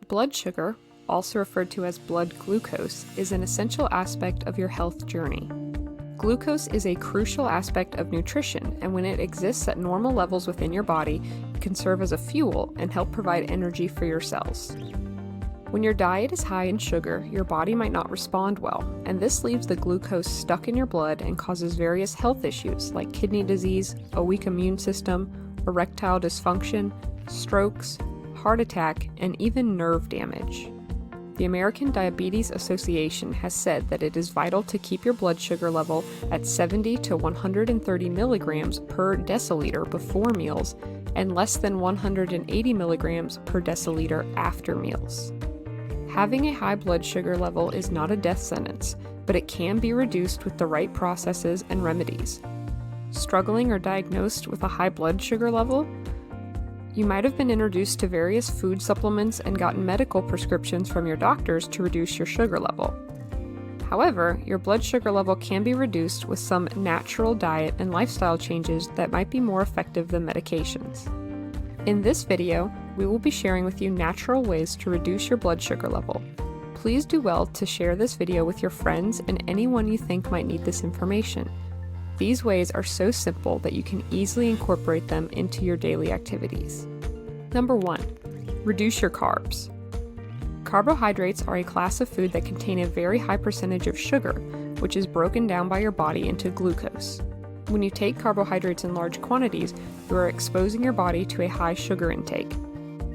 Blood sugar, also referred to as blood glucose, is an essential aspect of your health journey. Glucose is a crucial aspect of nutrition, and when it exists at normal levels within your body, it can serve as a fuel and help provide energy for your cells. When your diet is high in sugar, your body might not respond well, and this leaves the glucose stuck in your blood and causes various health issues like kidney disease, a weak immune system, erectile dysfunction, strokes, heart attack, and even nerve damage. The American Diabetes Association has said that it is vital to keep your blood sugar level at 70 to 130 milligrams per deciliter before meals and less than 180 milligrams per deciliter after meals. Having a high blood sugar level is not a death sentence, but it can be reduced with the right processes and remedies. Struggling or diagnosed with a high blood sugar level? You might have been introduced to various food supplements and gotten medical prescriptions from your doctors to reduce your sugar level. However, your blood sugar level can be reduced with some natural diet and lifestyle changes that might be more effective than medications. In this video, we will be sharing with you natural ways to reduce your blood sugar level. Please do well to share this video with your friends and anyone you think might need this information. These ways are so simple that you can easily incorporate them into your daily activities. Number 1. Reduce your carbs. Carbohydrates are a class of food that contain a very high percentage of sugar, which is broken down by your body into glucose. When you take carbohydrates in large quantities, you are exposing your body to a high sugar intake.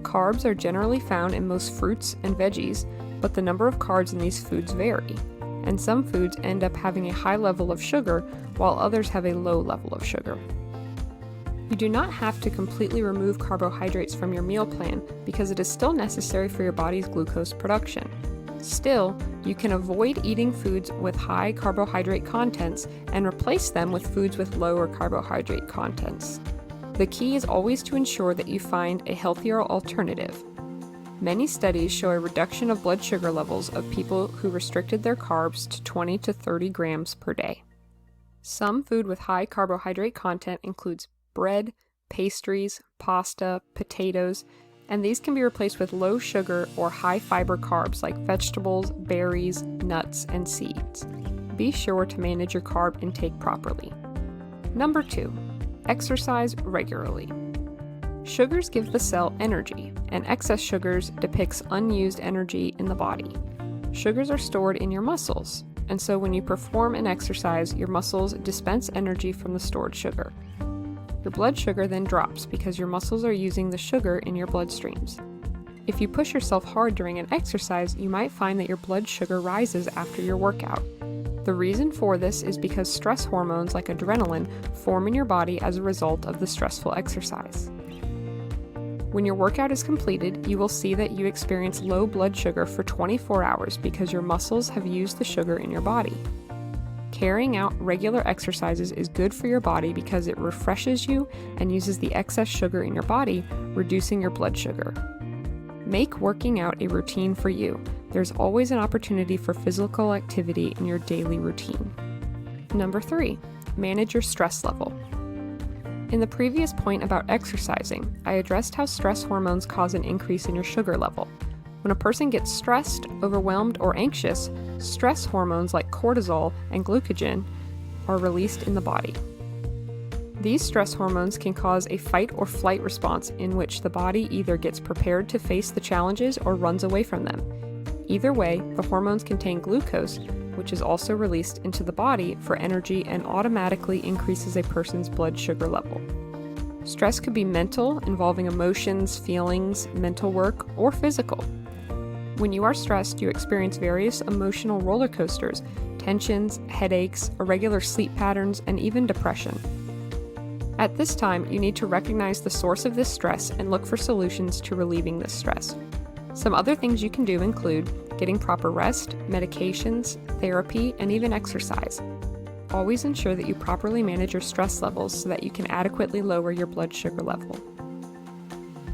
Carbs are generally found in most fruits and veggies, but the number of carbs in these foods vary, and some foods end up having a high level of sugar while others have a low level of sugar. You do not have to completely remove carbohydrates from your meal plan because it is still necessary for your body's glucose production. Still, you can avoid eating foods with high carbohydrate contents and replace them with foods with lower carbohydrate contents. The key is always to ensure that you find a healthier alternative. Many studies show a reduction of blood sugar levels of people who restricted their carbs to 20 to 30 grams per day. Some food with high carbohydrate content includes bread, pastries, pasta, potatoes, and these can be replaced with low sugar or high fiber carbs like vegetables, berries, nuts, and seeds. Be sure to manage your carb intake properly. Number 2. Exercise regularly. Sugars give the cell energy, and excess sugars depicts unused energy in the body. Sugars are stored in your muscles, and so when you perform an exercise, your muscles dispense energy from the stored sugar. Your blood sugar then drops because your muscles are using the sugar in your bloodstreams. If you push yourself hard during an exercise, you might find that your blood sugar rises after your workout. The reason for this is because stress hormones like adrenaline form in your body as a result of the stressful exercise. When your workout is completed, you will see that you experience low blood sugar for 24 hours because your muscles have used the sugar in your body. Carrying out regular exercises is good for your body because it refreshes you and uses the excess sugar in your body, reducing your blood sugar. Make working out a routine for you. There's always an opportunity for physical activity in your daily routine. Number 3. Manage your stress level. In the previous point about exercising, I addressed how stress hormones cause an increase in your sugar level. When a person gets stressed, overwhelmed, or anxious, stress hormones like cortisol and glucagon are released in the body. These stress hormones can cause a fight or flight response in which the body either gets prepared to face the challenges or runs away from them. Either way, the hormones contain glucose, which is also released into the body for energy and automatically increases a person's blood sugar level. Stress could be mental, involving emotions, feelings, mental work, or physical. When you are stressed, you experience various emotional roller coasters, tensions, headaches, irregular sleep patterns, and even depression. At this time, you need to recognize the source of this stress and look for solutions to relieving this stress. Some other things you can do include getting proper rest, medications, therapy, and even exercise. Always ensure that you properly manage your stress levels so that you can adequately lower your blood sugar level.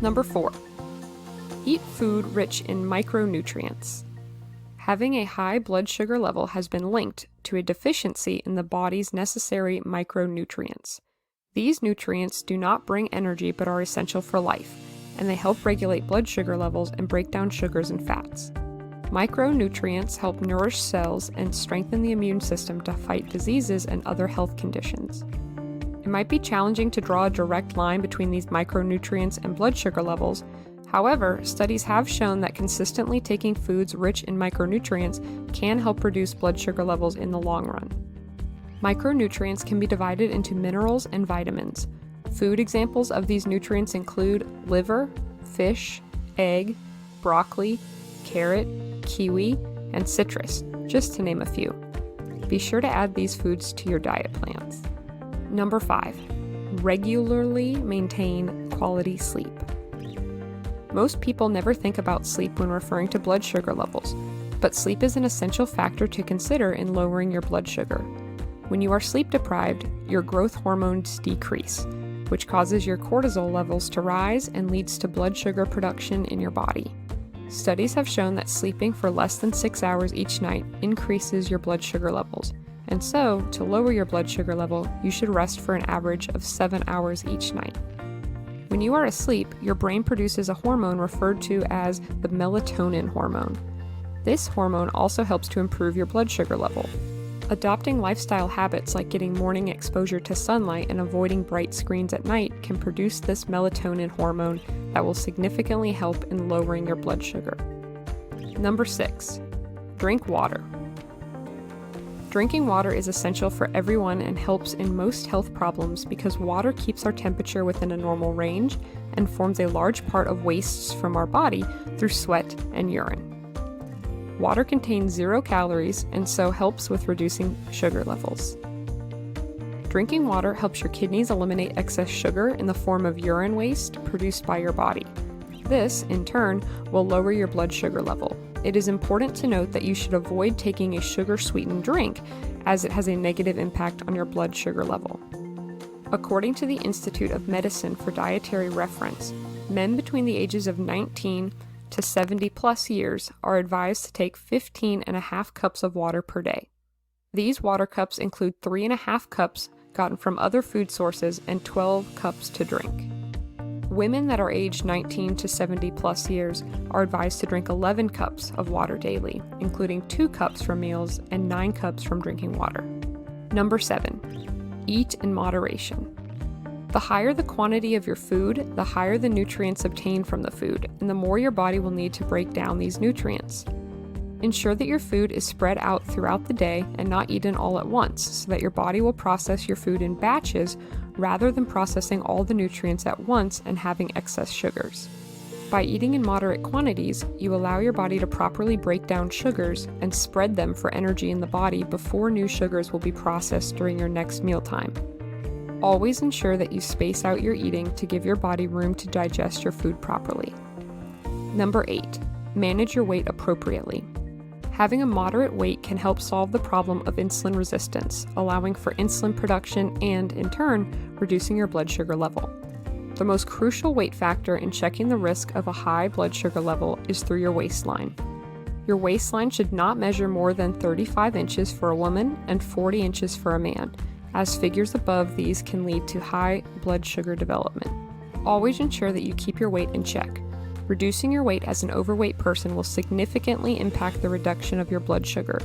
Number 4. Eat food rich in micronutrients. Having a high blood sugar level has been linked to a deficiency in the body's necessary micronutrients. These nutrients do not bring energy but are essential for life, and they help regulate blood sugar levels and break down sugars and fats. Micronutrients help nourish cells and strengthen the immune system to fight diseases and other health conditions. It might be challenging to draw a direct line between these micronutrients and blood sugar levels. However, studies have shown that consistently taking foods rich in micronutrients can help reduce blood sugar levels in the long run. Micronutrients can be divided into minerals and vitamins. Food examples of these nutrients include liver, fish, egg, broccoli, carrot, kiwi, and citrus, just to name a few. Be sure to add these foods to your diet plans. Number 5, regularly maintain quality sleep. Most people never think about sleep when referring to blood sugar levels, but sleep is an essential factor to consider in lowering your blood sugar. When you are sleep deprived, your growth hormones decrease, which causes your cortisol levels to rise and leads to blood sugar production in your body. Studies have shown that sleeping for less than 6 hours each night increases your blood sugar levels, and so, to lower your blood sugar level, you should rest for an average of 7 hours each night. When you are asleep, your brain produces a hormone referred to as the melatonin hormone. This hormone also helps to improve your blood sugar level. Adopting lifestyle habits like getting morning exposure to sunlight and avoiding bright screens at night can produce this melatonin hormone that will significantly help in lowering your blood sugar. Number 6, drink water. Drinking water is essential for everyone and helps in most health problems because water keeps our temperature within a normal range and forms a large part of wastes from our body through sweat and urine. Water contains 0 calories and so helps with reducing sugar levels. Drinking water helps your kidneys eliminate excess sugar in the form of urine waste produced by your body. This, in turn, will lower your blood sugar level. It is important to note that you should avoid taking a sugar-sweetened drink, as it has a negative impact on your blood sugar level. According to the Institute of Medicine for Dietary Reference, men between the ages of 19 to 70 plus years are advised to take 15.5 cups of water per day. These water cups include 3.5 cups gotten from other food sources and 12 cups to drink. Women that are aged 19 to 70 plus years are advised to drink 11 cups of water daily, including 2 cups from meals and 9 cups from drinking water. Number 7, eat in moderation. The higher the quantity of your food, the higher the nutrients obtained from the food, and the more your body will need to break down these nutrients. Ensure that your food is spread out throughout the day and not eaten all at once, so that your body will process your food in batches rather than processing all the nutrients at once and having excess sugars. By eating in moderate quantities, you allow your body to properly break down sugars and spread them for energy in the body before new sugars will be processed during your next mealtime. Always ensure that you space out your eating to give your body room to digest your food properly. Number 8, manage your weight appropriately. Having a moderate weight can help solve the problem of insulin resistance, allowing for insulin production and, in turn, reducing your blood sugar level. The most crucial weight factor in checking the risk of a high blood sugar level is through your waistline. Your waistline should not measure more than 35 inches for a woman and 40 inches for a man, as figures above these can lead to high blood sugar development. Always ensure that you keep your weight in check. Reducing your weight as an overweight person will significantly impact the reduction of your blood sugar.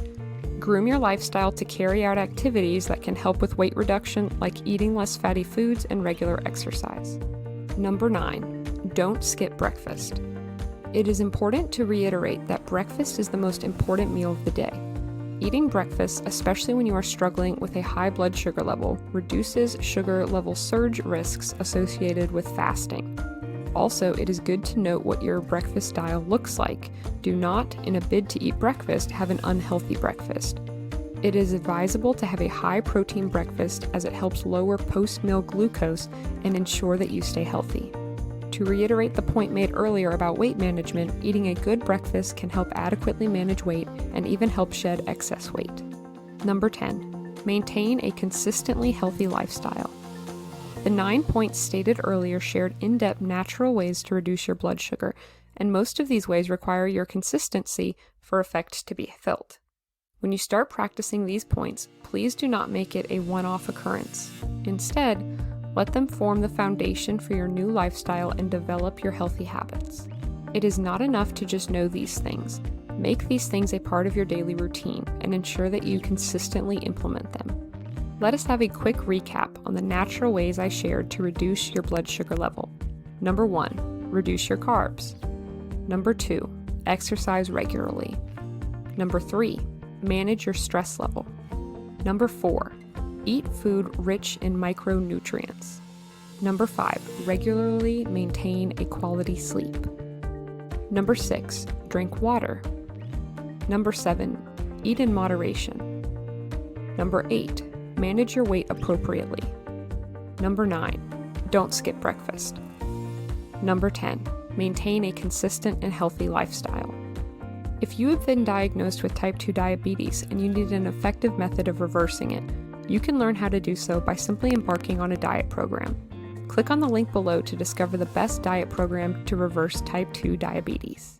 Groom your lifestyle to carry out activities that can help with weight reduction, like eating less fatty foods and regular exercise. Number 9, don't skip breakfast. It is important to reiterate that breakfast is the most important meal of the day. Eating breakfast, especially when you are struggling with a high blood sugar level, reduces sugar level surge risks associated with fasting. Also, it is good to note what your breakfast style looks like. Do not, in a bid to eat breakfast, have an unhealthy breakfast. It is advisable to have a high-protein breakfast as it helps lower post-meal glucose and ensure that you stay healthy. To reiterate the point made earlier about weight management, eating a good breakfast can help adequately manage weight and even help shed excess weight. Number 10, maintain a consistently healthy lifestyle. The 9 points stated earlier shared in-depth natural ways to reduce your blood sugar, and most of these ways require your consistency for effect to be felt. When you start practicing these points, please do not make it a one-off occurrence. Instead, Let them form the foundation for your new lifestyle and develop your healthy habits. It is not enough to just know these things. Make these things a part of your daily routine and ensure that you consistently implement them. Let us have a quick recap on the natural ways I shared to reduce your blood sugar level. Number 1, reduce your carbs. Number 2, exercise regularly. Number 3, manage your stress level. Number 4, eat food rich in micronutrients. Number 5, regularly maintain a quality sleep. Number 6, drink water. Number 7, eat in moderation. Number 8, manage your weight appropriately. Number 9, don't skip breakfast. Number 10, maintain a consistent and healthy lifestyle. If you have been diagnosed with type 2 diabetes and you need an effective method of reversing it, you can learn how to do so by simply embarking on a diet program. Click on the link below to discover the best diet program to reverse type 2 diabetes.